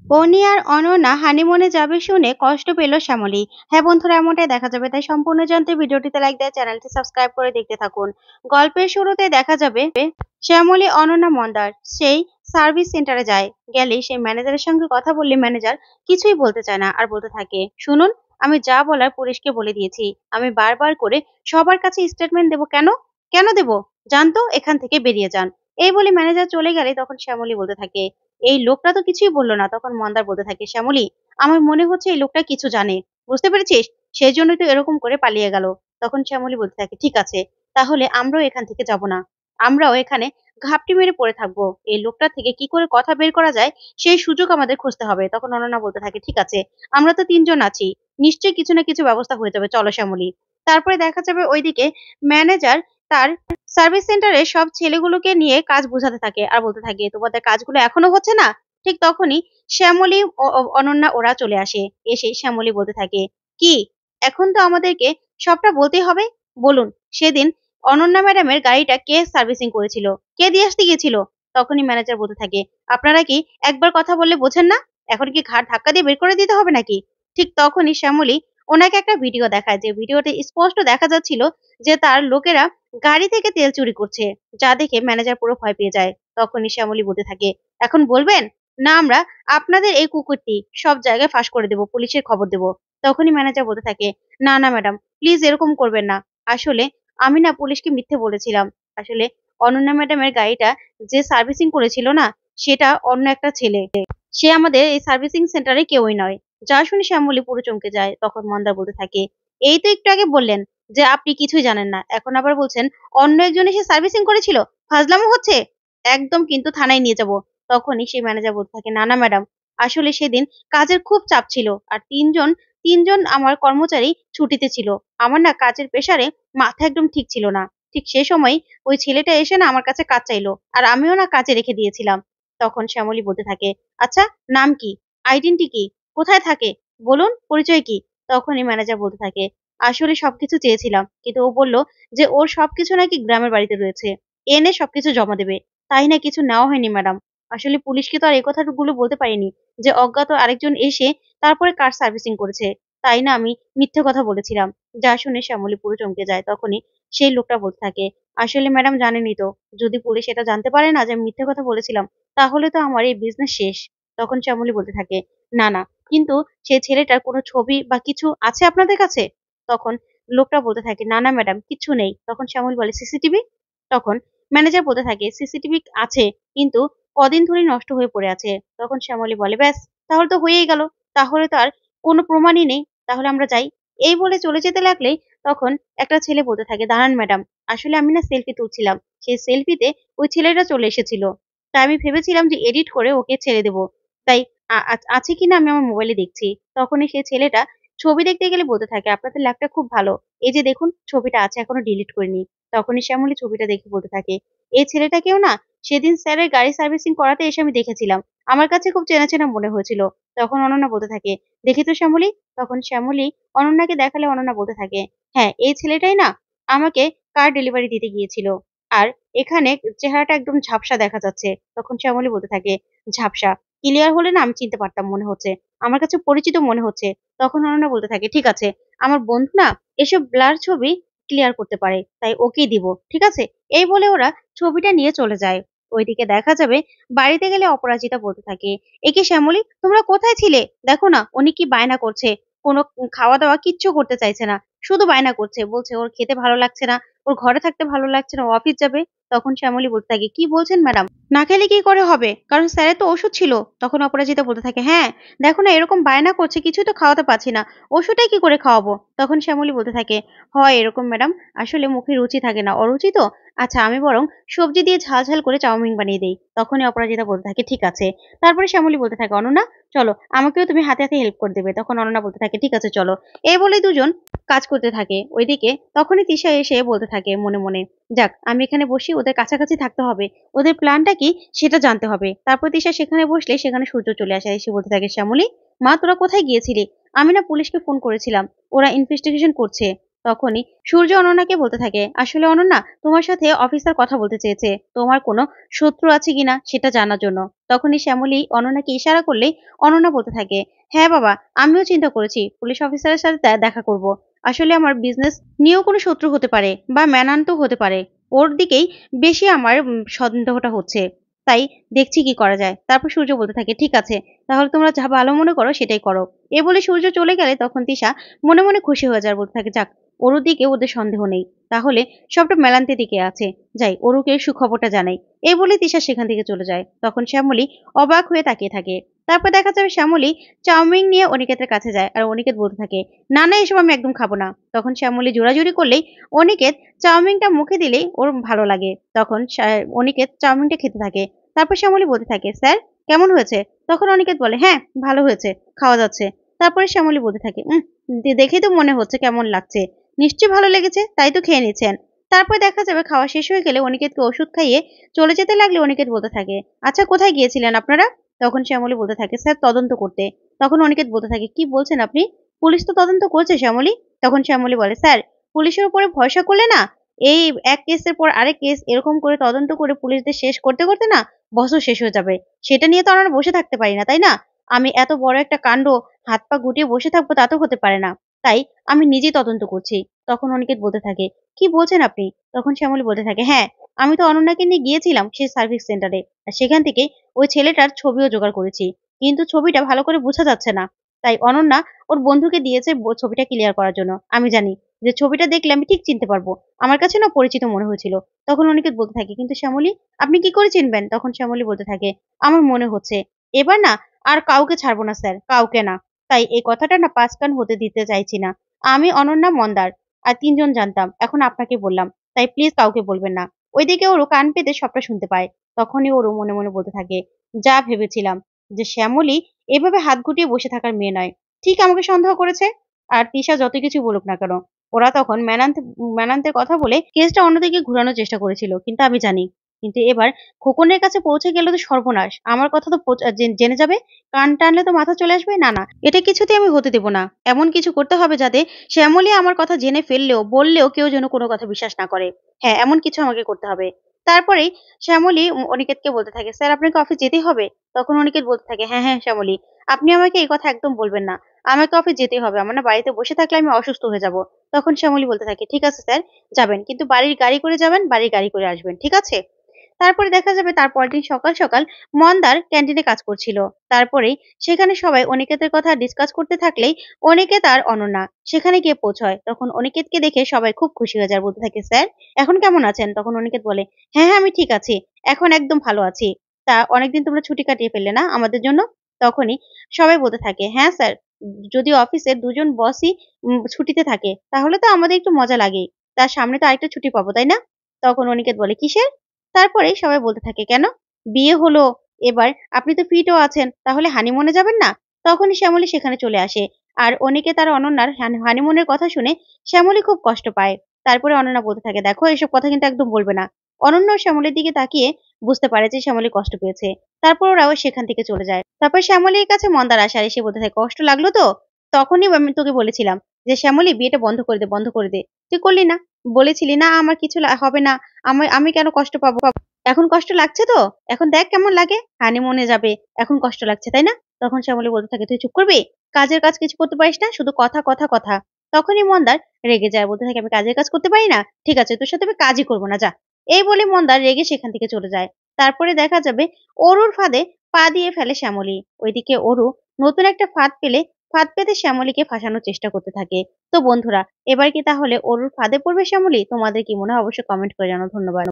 অনি আর অনন্যা হানিমুনে যাবে শুনে কষ্ট পেল শ্যামলী। হ্যাঁ বন্ধুরা, এমনটাই দেখা যাবে, তাই সম্পূর্ণ জানতে ভিডিওটিতে লাইক দিয়ে চ্যানেলটি সাবস্ক্রাইব করে দেখতে থাকুন। গল্পের শুরুতে দেখা যাবে শ্যামলী অনন্যা মন্দার সেই সার্ভিস সেন্টারে যায়। গেলে সেই ম্যানেজারের সঙ্গে কথা বললে ম্যানেজার কিছুই বলতে চায় না, আর বলতে থাকে, শুনুন, আমি যা বলার পুলিশকে বলে দিয়েছি। আমি বারবার করে সবার কাছে স্টেটমেন্ট দেবো কেন? কেন দেব? জানতো, এখান থেকে বেরিয়ে যান। এই বলে ম্যানেজার চলে গেলে তখন শ্যামলী বলতে থাকে, এই লোকটা তো কিছুই বললো না। তখন মন্দার বলতে থাকে, শ্যামলী, আমার মনে হচ্ছে এই লোকটা কিছু জানে, বুঝতে পেরেছিস? সেই জন্যই তো এরকম করে পালিয়ে গেল। তখন শ্যামলী বলতে থাকে, ঠিক আছে, তাহলে আমরাও এখান থেকে যাব না। আমরাও এখানে ঘাপটি মেরে পড়ে থাকবো। এই লোকটা থেকে কি করে কথা বের করা যায় সেই সুযোগ আমাদের খুঁজতে হবে। তখন অনন্যা বলতে থাকে, ঠিক আছে, আমরা তো তিনজন আছি, নিশ্চয়ই কিছু না কিছু ব্যবস্থা হয়ে যাবে, চলো শ্যামলী। তারপরে দেখা যাবে ওইদিকে ম্যানেজার তার সার্ভিস সেন্টারে সব ছেলেগুলোকে নিয়ে কাজ বোঝাতে থাকে, আর বলতে থাকে, তোমাদের কাজগুলো এখনো হচ্ছে না? ঠিক তখনই শ্যামলী অনন্যা ওরা চলে আসে। এসে শ্যামলী বলতে থাকে, কি, এখন তো আমাদেরকে সবটা বলতেই হবে। বলুন, সেদিন অনন্যা ম্যাডামের গাড়িটা কে সার্ভিসিং করেছিল? কে দিয়ে আসতে গিয়েছিল? তখনই ম্যানেজার বলতে থাকে, আপনারা কি একবার কথা বললে বোঝেন না? এখন কি ঘাড় ধাক্কা দিয়ে বের করে দিতে হবে নাকি? ঠিক তখনই শ্যামলী ওনাকে একটা ভিডিও দেখায়, যে ভিডিওতে স্পষ্ট দেখা যাচ্ছিল যে তার লোকেরা গাড়ি থেকে তেল চুরি করছে, যা দেখে ম্যানেজার পুরো ভয় পেয়ে যায়। তখনই শ্যামলী বলতে থাকে, এখন বলবেন না আমরা আপনাদের এই কুকুরটি সব জায়গায় ফাঁস করে দেব, পুলিশের খবর দেব? তখনই ম্যানেজার বলতে থাকে, না না ম্যাডাম, প্লিজ এরকম করবেন না। আসলে আমি না পুলিশকে মিথ্যে বলেছিলাম। আসলে অনন্যা ম্যাডামের গাড়িটা যে সার্ভিসিং করেছিল না, সেটা অন্য একটা ছেলে। সে আমাদের এই সার্ভিসিং সেন্টারে কেউই নয়। যা শুনে শ্যামলী পুরো চমকে যায়। তখন মন্দার বলতে থাকে, এই তো একটু আগে বললেন যে আপনি কিছুই জানেন না, এখন আবার বলছেন অন্য একজন এসে সার্ভিসিং করেছিল? ফাজলামো হচ্ছে। একদম কিন্তু থানায় নিয়ে যাব। তখনই সেই ম্যানেজার বলতে থাকে, না না ম্যাডাম, আসলে সেদিন কাজের খুব চাপ ছিল, আর তিনজন তিনজন আমার কর্মচারী ছুটিতে ছিল। আমার না কাজের প্রেসারে মাথা একদম ঠিক ছিল না। ঠিক সে সময় ওই ছেলেটা এসে না আমার কাছে কাজ চাইলো, আর আমিও না কাজে রেখে দিয়েছিলাম। তখন শ্যামলী বলতে থাকে, আচ্ছা, নাম কি? আইডেন্টি কি? কোথায় থাকে? বলুন, পরিচয় কি? তখনই ম্যানেজার বলতে থাকে, আসলে সবকিছু চেয়েছিলাম, কিন্তু ও বলল যে ওর সবকিছু নাকি গ্রামের বাড়িতে রয়েছে, এনে সবকিছু জমা দেবে। তাই না কিছু নেওয়া হয়নি ম্যাডাম। আসলে পুলিশকে তো আর এই কথাগুলো বলতে পারিনি যে অজ্ঞাত আরেকজন এসে তারপরে কার সার্ভিসিং করেছে। তাই না আমি মিথ্যে কথা বলেছিলাম। যা শুনে শ্যামলী পুরো চমকে যায়। তখনই সেই লোকটা বলতে থাকে, আসলে ম্যাডাম জানেনই তো, যদি পুলিশ এটা জানতে পারে না যে আমি মিথ্যে কথা বলেছিলাম, তাহলে তো আমার এই বিজনেস শেষ। তখন শ্যামলী বলতে থাকে, না না, কিন্তু সেই ছেলেটার কোনো ছবি বা কিছু আছে আপনাদের কাছে? তখন লোকটা বলতে থাকে, না না ম্যাডাম, কিচ্ছু নেই। তখন শ্যামল বলে, সিসিটিভি? তখন ম্যানেজার বলতে থাকে, সিসিটিভি আছে, কিন্তু কদিন ধরে নষ্ট হয়ে পড়ে আছে। তখন শ্যামলী বলে, ব্যাস, তাহলে তো হয়েই গেল। তাহলে তো আর কোনো প্রমাণই নেই, তাহলে আমরা যাই। এই বলে চলে যেতে লাগলেই তখন একটা ছেলে বলতে থাকে, দাঁড়ান ম্যাডাম, আসলে আমি না সেলফি তুলছিলাম, সেই সেলফিতে ওই ছেলেটা চলে এসেছিল। তাই আমি ভেবেছিলাম যে এডিট করে ওকে ছেড়ে দেব। তাই আছে কিনা আমি আমার মোবাইলে দেখছি। তখনই সেই ছেলেটা ছবি দেখতে গেলে বলতে থাকে, আপনাদের ল্যাপটা খুব ভালো। এই যে দেখুন, ছবিটা আছে, এখনো ডিলিট করিনি। তখনই শ্যামলী ছবিটা দেখে বলতে থাকে, এই ছেলেটাকেও না সেদিন স্যারের গাড়ি সার্ভিসিং করাতে এসে আমি দেখেছিলাম। আমার কাছে খুব চেনা চেনা মনে হয়েছিল। তখন অনন্যা বলতে থাকে, দেখি তো শ্যামলী। তখন শ্যামলী অনন্যাকে দেখালে অনন্যা বলতে থাকে, হ্যাঁ, এই ছেলেটাই না আমাকে কার ডেলিভারি দিতে গিয়েছিল। আর এখানে চেহারাটা একদম ঝাপসা দেখা যাচ্ছে। তখন শ্যামলী বলতে থাকে, ঝাপসা? ক্লিয়ার হলে না আমি চিনতে পারতাম মনে হচ্ছে। আমার কাছে পরিচিত মনে হচ্ছে। তখন অনন্যা বলতে থাকে, ঠিক আছে, আমার বন্ধু না এসব ব্লার ছবি ক্লিয়ার করতে পারে, তাই ওকেই দিব। ঠিক আছে? এই বলে ওরা ছবিটা নিয়ে চলে যায়। ওইদিকে দেখা যাবে বাড়িতে গেলে অপরাজিতা বলতে থাকে, এ কি শ্যামলী, তোমরা কোথায় ছিলে? দেখো না উনি কি বায়না করছে। কোনো খাওয়া দাওয়া কিচ্ছু করতে চাইছে না। শুধু বায়না করছে। বলছে ওর খেতে ভালো লাগছে না, ওর ঘরে থাকতে ভালো লাগছে না, ও অফিস যাবে। তখন শ্যামলী বলতে থাকে, কি বলছেন ম্যাডাম? না খেলে কি করে হবে? কারণ স্যারের তো ওষুধ ছিল। তখন অপরাজিতা বলতে থাকে, হ্যাঁ, দেখো না এরকম বায়না করছে, কিছুই তো খাওয়াতে পারছি না। ওষুধটাই কি করে খাওয়াবো? তখন শ্যামলী বলতে থাকে, হয় এরকম ম্যাডাম, আসলে মুখে রুচি থাকে না, অরুচি তো। আচ্ছা, আমি বরং সবজি দিয়ে ঝাল ঝাল করে চাউমিন বানিয়ে দেই। তখনই অপরাজিতা বলতে থাকে, ঠিক আছে। তারপরে শ্যামলী বলতে থাকে, অনন্যা, চলো, আমাকেও তুমি হাতে হাতে হেল্প করে দেবে। তখন অনন্যা বলতে থাকে, ঠিক আছে চলো। এই বলে দুজন কাজ করতে থাকে। ওইদিকে তখনই তিশা এসে বলতে থাকে মনে মনে, যাক, আমি এখানে বসি, ওদের কাছাকাছি থাকতে হবে, ওদের প্ল্যানটা কি সেটা জানতে হবে। তারপর তিশা সেখানে বসলে সেখানে সূর্য চলে আসে। এসে বলতে থাকে, শ্যামলী, মা তোরা কোথায় গিয়েছিলি? আমি না পুলিশকে ফোন করেছিলাম, ওরা ইনভেস্টিগেশন করছে। তখনই সূর্য অনন্যাকে বলতে থাকে, আসলে অনন্যা তোমার সাথে অফিসার কথা বলতে চেয়েছে, তোমার কোনো শত্রু আছে কিনা সেটা জানার জন্য। তখনই শ্যামলী অনন্যাকে ইশারা করলেই অনন্যা বলতে থাকে, হ্যাঁ বাবা, আমিও চিন্তা করেছি পুলিশ অফিসারের সাথে দেখা করব। আসলে আমার বিজনেস নিয়েও কোনো শত্রু হতে পারে বা ম্যানান্তো হতে পারে, ওর দিকেই বেশি আমার সন্দেহটা হচ্ছে। তাই দেখছি কি করা যায়। তারপর সূর্য বলতে থাকে, ঠিক আছে, তাহলে তোমরা যা ভালো মনে করো সেটাই করো। এ বলে সূর্য চলে গেলে তখন তিশা মনে মনে খুশি হয়ে যায়, বলতে থাকে, যাক, ওর দিকে ওদের সন্দেহ নেই, তাহলে সবটা মেলান্তে দিকে আছে, যাই ওরুকে সুখবরটা জানাই। এই বলে তিশা সেখান থেকে চলে যায়। তখন শ্যামলী অবাক হয়ে তাকিয়ে থাকে। তারপর দেখা যাবে শ্যামলী চাউমিন নিয়ে অনিকেতের কাছে যায়, আর অনিকেত বলতে থাকে, না না, এসব আমি একদম খাবো না। তখন শ্যামলী জোরাজুরি করলেই অনিকেত চাউমিনটা মুখে দিলেই ওর ভালো লাগে। তখন অনিকেত চাউমিনটা খেতে থাকে। তারপর শ্যামলী বলতে থাকে, স্যার কেমন হয়েছে? তখন অনিকেত বলে, হ্যাঁ ভালো হয়েছে, খাওয়া যাচ্ছে। তারপরে শ্যামলী বলতে থাকে, দেখেই তো মনে হচ্ছে কেমন লাগছে, নিশ্চয়ই ভালো লেগেছে, তাই তো খেয়ে নিচ্ছেন। তারপর দেখা যাবে খাওয়া শেষ হয়ে গেলে অনিকেতকে ওষুধ খাইয়ে চলে যেতে লাগলে অনিকেত বলতে থাকে, আচ্ছা কোথায় গিয়েছিলেন আপনারা? তখন শ্যামলী বলতে থাকে, স্যার তদন্ত করতে। তখন অনিকেত বলতে থাকে, কি বলছেন আপনি? পুলিশ তো তদন্ত করছে শ্যামলী। তখন শ্যামলী বলে, স্যার পুলিশের উপরে ভরসা করলে না, এই এক কেসের পর আরেক কেস এরকম করে তদন্ত করে পুলিশদের শেষ করতে করতে না বছর শেষ হয়ে যাবে। সেটা নিয়ে তো আমরা বসে থাকতে পারি না, তাই না? আমি এত বড় একটা কাণ্ড হাত পা গুটিয়ে বসে থাকবো তা তো হতে পারে না। তাই আমি নিজেই তদন্ত করছি। তখন অনিকেত বলতে থাকে, কি বলছেন আপনি? তখন শ্যামলী বলতে থাকে, হ্যাঁ, আমি তো অনন্যাকে নিয়ে গিয়েছিলাম সেই সার্ভিস সেন্টারে, আর সেখান থেকে ওই ছেলেটার ছবিও জোগাড় করেছি, কিন্তু ছবিটা ভালো করে বোঝা যাচ্ছে না। তাই অনন্যা ওর বন্ধুকে দিয়েছে ছবিটা ক্লিয়ার করার জন্য। আমি জানি যে ছবিটা দেখলে আমি ঠিক চিনতে পারবো। আমার কাছে না পরিচিত মনে হয়েছিল। তখন অনিকেত বলতে থাকে, কিন্তু শ্যামলী আপনি কি করে চিনবেন? তখন শ্যামলী বলতে থাকে, আমার মনে হচ্ছে এবার না আর কাউকে ছাড়বো না স্যার, কাউকে না। তাই এই কথাটা না পাস কান হতে দিতে চাইছি না। আমি, অনন্যা, মন্দার আর ৩ জন জানতাম। এখন আপনাকে বললাম। তাই প্লিজ কাউকে বলবেন না। ওইদিকে ওরও কান পেতে সবটা শুনতে পায়। তখনই ওরও মনে মনে বলতে থাকে, যা ভেবেছিলাম যে শ্যামলী এভাবে হাত গুটিয়ে বসে থাকার মেয়ে নয়। ঠিক আমাকে সন্দেহ করেছে। আর তিশা যত কিছু বলুক না কেন, ওরা তখন মেনান্তের কথা বলে কেসটা অন্যদিকে ঘুরানোর চেষ্টা করেছিল। কিন্তু আমি জানি। কিন্তু এবার খোকনের কাছে পৌঁছে গেলে তো সর্বনাশ। আমার কথা তো জেনে যাবে। কান টানলে তো মাথা চলে আসবে। না, না, এটা কিছুতেই আমি হতে দেব না। এমন কিছু করতে হবে যাতে শ্যামলী আমার কথা জেনে ফেললেও, বললেও কেউ যেন কোনো কথা বিশ্বাস না করে। হ্যাঁ, এমন কিছু আমাকে করতে হবে। তারপরেই শ্যামলী অনিকেতকে বলতে থাকে, স্যার আপনাকে অফিস যেতেই হবে? তখন অনিকেত বলতে থাকে, হ্যাঁ, হ্যাঁ শ্যামলী, আপনি আমাকে এই কথা একদম বলবেন না। আমাকে অফিস যেতেই হবে। আমার না বাড়িতে বসে থাকলে আমি অসুস্থ হয়ে যাব। তখন শ্যামলী বলতে থাকে, ঠিক আছে স্যার, যাবেন। কিন্তু বাড়ির গাড়ি করে যাবেন, বাড়ির গাড়ি করে আসবেন। ঠিক আছে? তারপরে দেখা যাবে তার পরের দিন সকাল সকাল মন্দার ক্যান্টিনে কাজ করছিল। তারপরেই সেখানে সবাই অনিকেতের কথা ডিসকাস করতে থাকলেই অনিকেত আর অনন্যা সেখানে গিয়ে পৌঁছয়। তখন অনিকেতকে দেখে সবাই খুব খুশি হয়ে যায়, বলতে থাকে, স্যার এখন কেমন আছেন? তখন অনিকেত বলে, হ্যাঁ হ্যাঁ আমি ঠিক আছি, এখন একদম ভালো আছি। তা অনেকদিন তোমরা ছুটি কাটিয়ে ফেললে না আমাদের জন্য? তখনই সবাই বলতে থাকে, হ্যাঁ স্যার, যদি অফিসের দুজন বসই ছুটিতে থাকে তাহলে তো আমাদের একটু মজা লাগেই। তার সামনে তো আরেকটা ছুটি পাবো, তাই না? তখন অনিকেত বলে, কিসের? তারপরে সবাই বলতে থাকে, কেন? বিয়ে হলো এবার, আপনি তো ফিটও আছেন, তাহলে হানিমুনে যাবেন না? তখনই শ্যামলী সেখানে চলে আসে। আর অনিকেত আর অনন্যার হানিমুনের কথা শুনে শ্যামলী খুব কষ্ট পায়। তারপরে অনন্যা বলতে থাকে, দেখো এসব কথা কিন্তু একদম বলবে না। অনন্য শ্যামলীর দিকে তাকিয়ে বুঝতে পারে যে শ্যামলী কষ্ট পেয়েছে। তারপর ওরাও সেখান থেকে চলে যায়। তারপর শ্যামলীর কাছে মন্দার আসে, আর এসে বলতে থাকে, কষ্ট লাগলো তো? তখনই আমি তোকে বলেছিলাম যে শ্যামলী বিয়েটা বন্ধ করে দে, বন্ধ করে দে। তুই করলি না, বলেছিলি না আমার কিছু হবে না, আমি আমি কেন কষ্ট পাবো? এখন কষ্ট লাগছে তো? এখন দেখ কেমন লাগে? হানিমুনে যাবে, এখন কষ্ট লাগছে, তাই না? তখন শ্যামলী বলতে থাকে, তুই চুপ করবি? কাজের কাজ কিছু করতে পারিস না, শুধু কথা, কথা, কথা। তখনই মন্দার রেগে যায়, বলতে থাকে, আমি কাজের কাজ করতে পারি না? ঠিক আছে, তোর সাথে আমি কাজই করবো না, যা। এই বলে মন্দার রেগে সেখান থেকে চলে যায়। তারপরে দেখা যাবে অরুর ফাঁদে পা দিয়ে ফেলে শ্যামলী। ওইদিকে অরু নতুন একটা ফাঁদ পেলে ফাঁদ পেতে শ্যামলীকে ফাঁসানোর চেষ্টা করতে থাকে। তো বন্ধুরা, এবার কি তাহলে অরুর ফাঁদে পড়বে শ্যামলী? তোমাদের কি মনে হয় অবশ্যই কমেন্ট করে জানাও। ধন্যবাদ।